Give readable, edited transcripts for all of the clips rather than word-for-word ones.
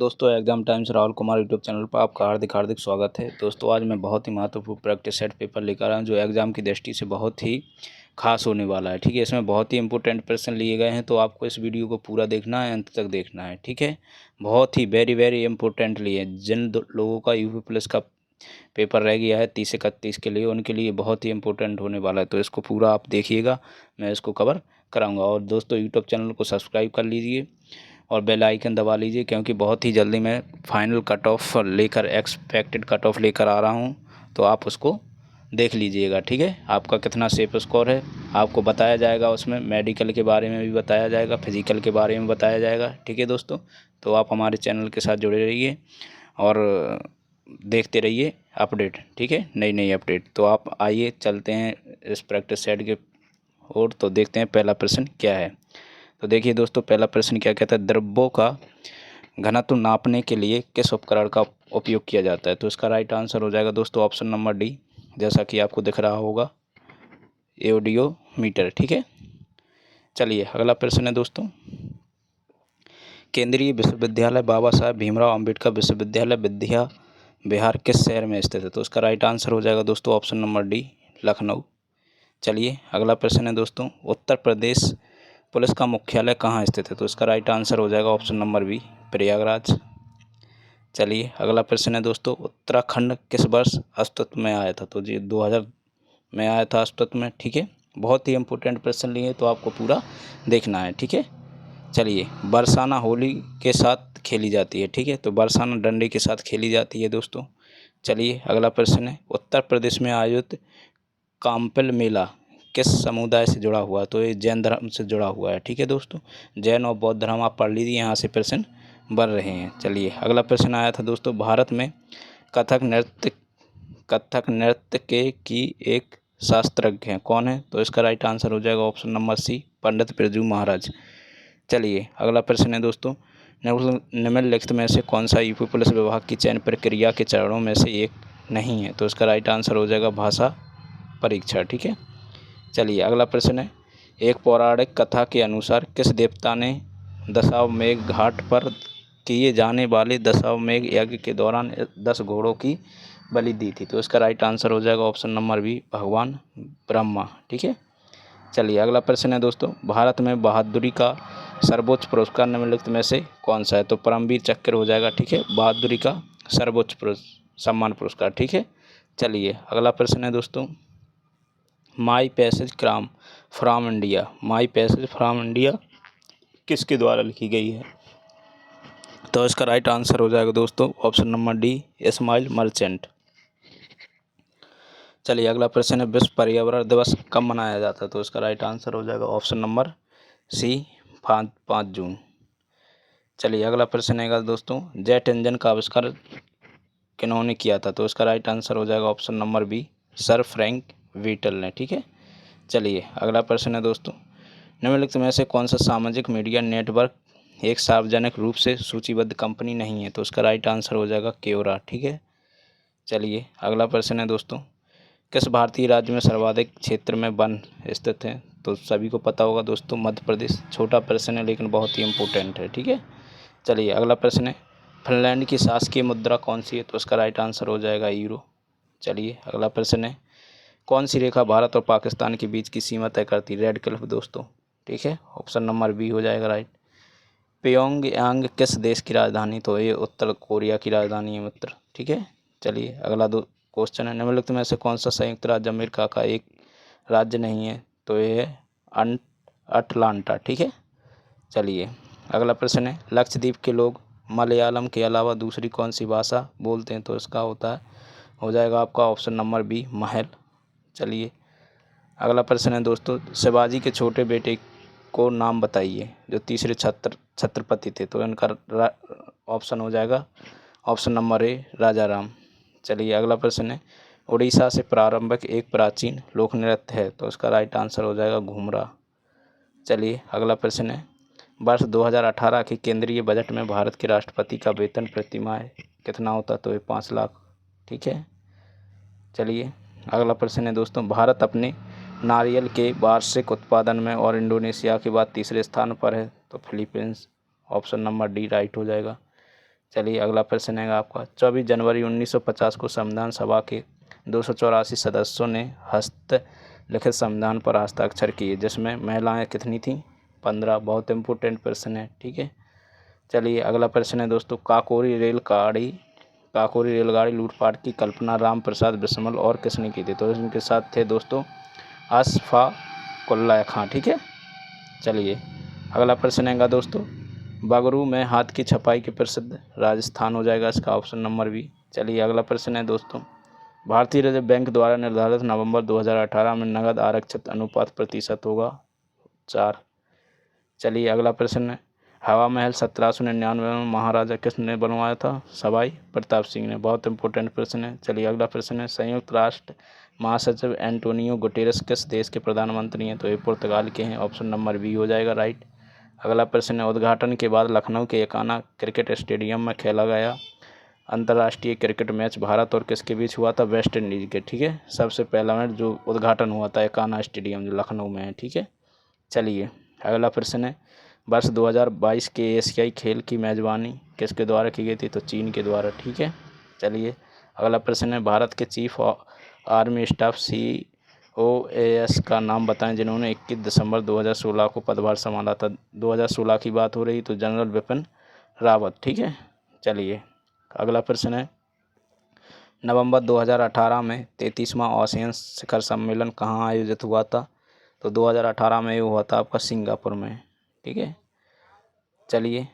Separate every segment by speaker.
Speaker 1: दोस्तों exam times Rahul Kumar YouTube channel पर आपका हार्दिक हार्दिक स्वागत है। दोस्तों आज मैं बहुत ही महत्वपूर्ण प्रैक्टिस सेट पेपर लेकर आया हूं जो एग्ज़ाम की दृष्टि से बहुत ही खास होने वाला है। ठीक है, इसमें बहुत ही इंपॉर्टेंट प्रश्न लिए गए हैं, तो आपको इस वीडियो को पूरा देखना है, अंत तक देखना है। ठीक है, बहुत ही वेरी इंपॉर्टेंट लिए जिन लोगों का यूपी पुलिस का पेपर रह गया है 30-31 के लिए, उनके लिए बहुत ही इंपॉर्टेंट होने वाला है। तो इसको पूरा आप देखिएगा, मैं इसको कवर कराऊंगा। और दोस्तों यूट्यूब चैनल को सब्सक्राइब कर लीजिए और बेल आइकन दबा लीजिए, क्योंकि बहुत ही जल्दी मैं फाइनल कट ऑफ लेकर एक्सपेक्टेड कट ऑफ लेकर आ रहा हूं, तो आप उसको देख लीजिएगा। ठीक है, आपका कितना सेफ स्कोर है आपको बताया जाएगा, उसमें मेडिकल के बारे में भी बताया जाएगा, फिजिकल के बारे में बताया जाएगा। ठीक है दोस्तों, तो आप हमारे चैनल के साथ जुड़े रहिए और देखते रहिए अपडेट। ठीक है, नई अपडेट। तो आप आइए चलते हैं इस प्रैक्टिस सेट के और तो देखते हैं पहला प्रश्न क्या है। तो देखिए दोस्तों, पहला प्रश्न क्या कहता है, द्रव्यों का घनत्व नापने के लिए किस उपकरण का उपयोग किया जाता है। तो इसका राइट आंसर हो जाएगा दोस्तों ऑप्शन नंबर डी, जैसा कि आपको दिख रहा होगा, एओडियोमीटर। ठीक है, चलिए अगला प्रश्न है दोस्तों, केंद्रीय विश्वविद्यालय बाबा साहेब भीमराव अम्बेडकर विश्वविद्यालय विद्या बिहार किस शहर में स्थित है। तो इसका राइट आंसर हो जाएगा दोस्तों ऑप्शन नंबर डी, लखनऊ। चलिए अगला प्रश्न है दोस्तों, उत्तर प्रदेश पुलिस का मुख्यालय कहाँ स्थित है। तो इसका राइट आंसर हो जाएगा ऑप्शन नंबर बी, प्रयागराज। चलिए अगला प्रश्न है दोस्तों, उत्तराखंड किस वर्ष अस्तित्व में आया था। तो जी 2000 में आया था अस्तित्व में। ठीक है, बहुत ही इंपॉर्टेंट प्रश्न लिए, तो आपको पूरा देखना है। ठीक है, चलिए बरसाना होली के साथ खेली जाती है। ठीक है, तो बरसाना डंडे के साथ खेली जाती है दोस्तों। चलिए अगला प्रश्न है, उत्तर प्रदेश में आयोजित काम्पल मेला किस समुदाय से जुड़ा हुआ है। तो ये जैन धर्म से जुड़ा हुआ है। ठीक है दोस्तों, जैन और बौद्ध धर्म आप पढ़ लीजिए, यहाँ से प्रश्न बन रहे हैं। चलिए अगला प्रश्न आया था दोस्तों, भारत में कथक नृत्य के की एक शास्त्रज्ञ हैं, कौन है। तो इसका राइट आंसर हो जाएगा ऑप्शन नंबर सी, पंडित बिरजू महाराज। चलिए अगला प्रश्न है दोस्तों, निम्नलिखित में से कौन सा यूपी पुलिस विभाग की चयन प्रक्रिया के चरणों में से एक नहीं है। तो इसका राइट आंसर हो जाएगा भाषा परीक्षा। ठीक है, चलिए अगला प्रश्न है, एक पौराणिक कथा के अनुसार किस देवता ने दशाश्वमेध घाट पर किए जाने वाले दशाश्वमेध यज्ञ के दौरान 10 घोड़ों की बलि दी थी। तो इसका राइट आंसर हो जाएगा ऑप्शन नंबर बी, भगवान ब्रह्मा। ठीक है, चलिए अगला प्रश्न है दोस्तों, भारत में बहादुरी का सर्वोच्च पुरस्कार निम्नलिखित में से कौन सा है। तो परमवीर चक्र हो जाएगा। ठीक है, बहादुरी का सर्वोच्च सम्मान पुरस्कार। ठीक है, चलिए अगला प्रश्न है दोस्तों, माई पैसेज फ्राम इंडिया किसके द्वारा लिखी गई है। तो इसका राइट आंसर हो जाएगा दोस्तों option number D, Ismail Merchant. चलिए अगला प्रश्न है, विश्व पर्यावरण दिवस कब मनाया जाता है। तो इसका राइट आंसर हो जाएगा ऑप्शन नंबर सी, 5 जून। चलिए अगला प्रश्न है दोस्तों, जेट इंजन का आविष्कार किन्होंने किया था। तो इसका राइट आंसर हो जाएगा option number B, sir Frank Whittle ने। ठीक है, चलिए अगला प्रश्न है दोस्तों, निम्नलिखित में से कौन सा सामाजिक मीडिया नेटवर्क एक सार्वजनिक रूप से सूचीबद्ध कंपनी नहीं है। तो उसका राइट आंसर हो जाएगा क्योरा। ठीक है, चलिए अगला प्रश्न है दोस्तों, किस भारतीय राज्य में सर्वाधिक क्षेत्र में वन स्थित हैं। तो सभी को पता होगा दोस्तों, मध्य प्रदेश। छोटा प्रश्न है लेकिन बहुत ही इंपॉर्टेंट है। ठीक है, चलिए अगला प्रश्न है, फिनलैंड की शासकीय मुद्रा कौन सी है। तो उसका राइट आंसर हो जाएगा यूरो। चलिए अगला प्रश्न है, कौन सी रेखा भारत और पाकिस्तान के बीच की सीमा तय करती है। रेड क्लिफ दोस्तों। ठीक है, ऑप्शन नंबर बी हो जाएगा राइट। प्योंगयांग किस देश की राजधानी। तो ये उत्तर कोरिया की राजधानी है मित्र। ठीक है, चलिए अगला क्वेश्चन है, निम्नलिखित में से कौन सा संयुक्त राज्य अमेरिका का एक राज्य नहीं है। तो ये है अटलांटा। ठीक है, चलिए अगला प्रश्न है, लक्षद्वीप के लोग मलयालम के अलावा दूसरी कौन सी भाषा बोलते हैं। तो इसका हो जाएगा आपका ऑप्शन नंबर बी, महल। चलिए अगला प्रश्न है दोस्तों, शिवाजी के छोटे बेटे को नाम बताइए जो तीसरे छत्रपति थे। तो इनका ऑप्शन हो जाएगा ऑप्शन नंबर ए, राजा राम। चलिए अगला प्रश्न है, उड़ीसा से प्रारंभिक एक प्राचीन लोक नृत्य है। तो इसका राइट आंसर हो जाएगा घूमरा। चलिए अगला प्रश्न है, वर्ष 2018 के केंद्रीय बजट में भारत के राष्ट्रपति का वेतन प्रतिमाह कितना होता। तो ये 5 लाख। ठीक है, चलिए अगला प्रश्न है दोस्तों, भारत अपने नारियल के वार्षिक उत्पादन में और इंडोनेशिया के बाद तीसरे स्थान पर है। तो Philippines, option number D right हो जाएगा। चलिए अगला प्रश्न है आपका 24 जनवरी 1950 को संविधान सभा के 284 सदस्यों ने हस्तलिखित संविधान पर हस्ताक्षर किए, जिसमें महिलाएं कितनी थीं? 15। बहुत इम्पोर्टेंट प्रश्न है, ठीक है। चलिए अगला प्रश्न है दोस्तों, काकोरी रेलगाड़ी लूटपाट की कल्पना राम प्रसाद बिस्मिल और किसने की थी? तो इनके साथ थे दोस्तों अशफाकुल्लाह खां, ठीक है। चलिए अगला प्रश्न है दोस्तों, बगरू में हाथ की छपाई के प्रसिद्ध राजस्थान हो जाएगा इसका ऑप्शन नंबर बी। चलिए अगला प्रश्न है दोस्तों, भारतीय रिजर्व बैंक द्वारा निर्धारित नवंबर 2018 में नगद आरक्षित अनुपात प्रतिशत होगा 4। चलिए अगला प्रश्न है, हवा महल 1799 में महाराजा किसने बनवाया था? सवाई प्रताप सिंह ने। बहुत इंपॉर्टेंट प्रश्न है। चलिए अगला प्रश्न है, संयुक्त राष्ट्र महासचिव एंटोनियो गुटेरेस किस देश के प्रधानमंत्री हैं? तो ये पुर्तगाल के हैं, ऑप्शन नंबर बी हो जाएगा राइट। अगला प्रश्न है, उद्घाटन के बाद लखनऊ के एकाना क्रिकेट स्टेडियम में खेला गया अंतर्राष्ट्रीय क्रिकेट मैच भारत और किसके बीच हुआ था? वेस्ट इंडीज़ के, ठीक है। सबसे पहला मैच जो उद्घाटन हुआ था एकाना स्टेडियम जो लखनऊ में है, ठीक है। चलिए अगला प्रश्न है, वर्ष 2022 के एशियाई खेल की मेज़बानी किसके द्वारा की गई थी? तो चीन के द्वारा, ठीक है। चलिए अगला प्रश्न है, भारत के चीफ आर्मी स्टाफ COAS का नाम बताएं जिन्होंने 21 दिसंबर 2016 को पदभार संभाला था। 2016 की बात हो रही तो जनरल बिपिन रावत, ठीक है। चलिए अगला प्रश्न है, नवंबर 2018 में 33वां आसियान शिखर सम्मेलन कहाँ आयोजित हुआ था? तो 2018 में ये हुआ था आपका सिंगापुर में, ठीक है। चलिए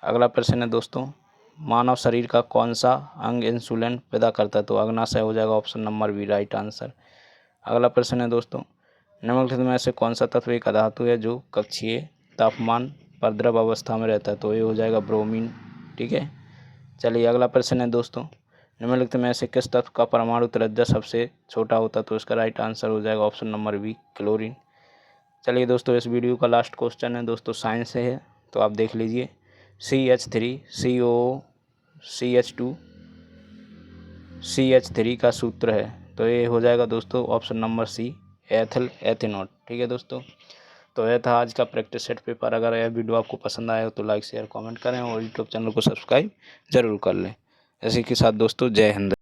Speaker 1: अगला प्रश्न है दोस्तों, मानव शरीर का कौन सा अंग इंसुलिन पैदा करता है? तो अग्नाशय हो जाएगा, option number B right answer. अगला प्रश्न है दोस्तों, निम्नलिखित में से कौन सा तत्व एक धातु है जो कक्षीय तापमान पर द्रव अवस्था में रहता है? तो ये हो जाएगा ब्रोमीन, ठीक है। चलिए अगला प्रश्न है दोस्तों, निम्नलिखित में से किस तत्व का परमाणु त्रिज्या सबसे छोटा होता है? तो इसका राइट आंसर हो जाएगा ऑप्शन नंबर बी क्लोरीन। चलिए दोस्तों इस वीडियो का लास्ट क्वेश्चन है दोस्तों, साइंस से है तो आप देख लीजिए। CH3COO CH2CH3 का सूत्र है, तो ये हो जाएगा दोस्तों option number C ethyl ethanol, ठीक है दोस्तों। तो यह था आज का प्रैक्टिस सेट पेपर। अगर यह वीडियो आपको पसंद आया हो तो लाइक शेयर कमेंट करें और यूट्यूब चैनल को सब्सक्राइब जरूर कर लें। इसी के साथ दोस्तों जय हिंद।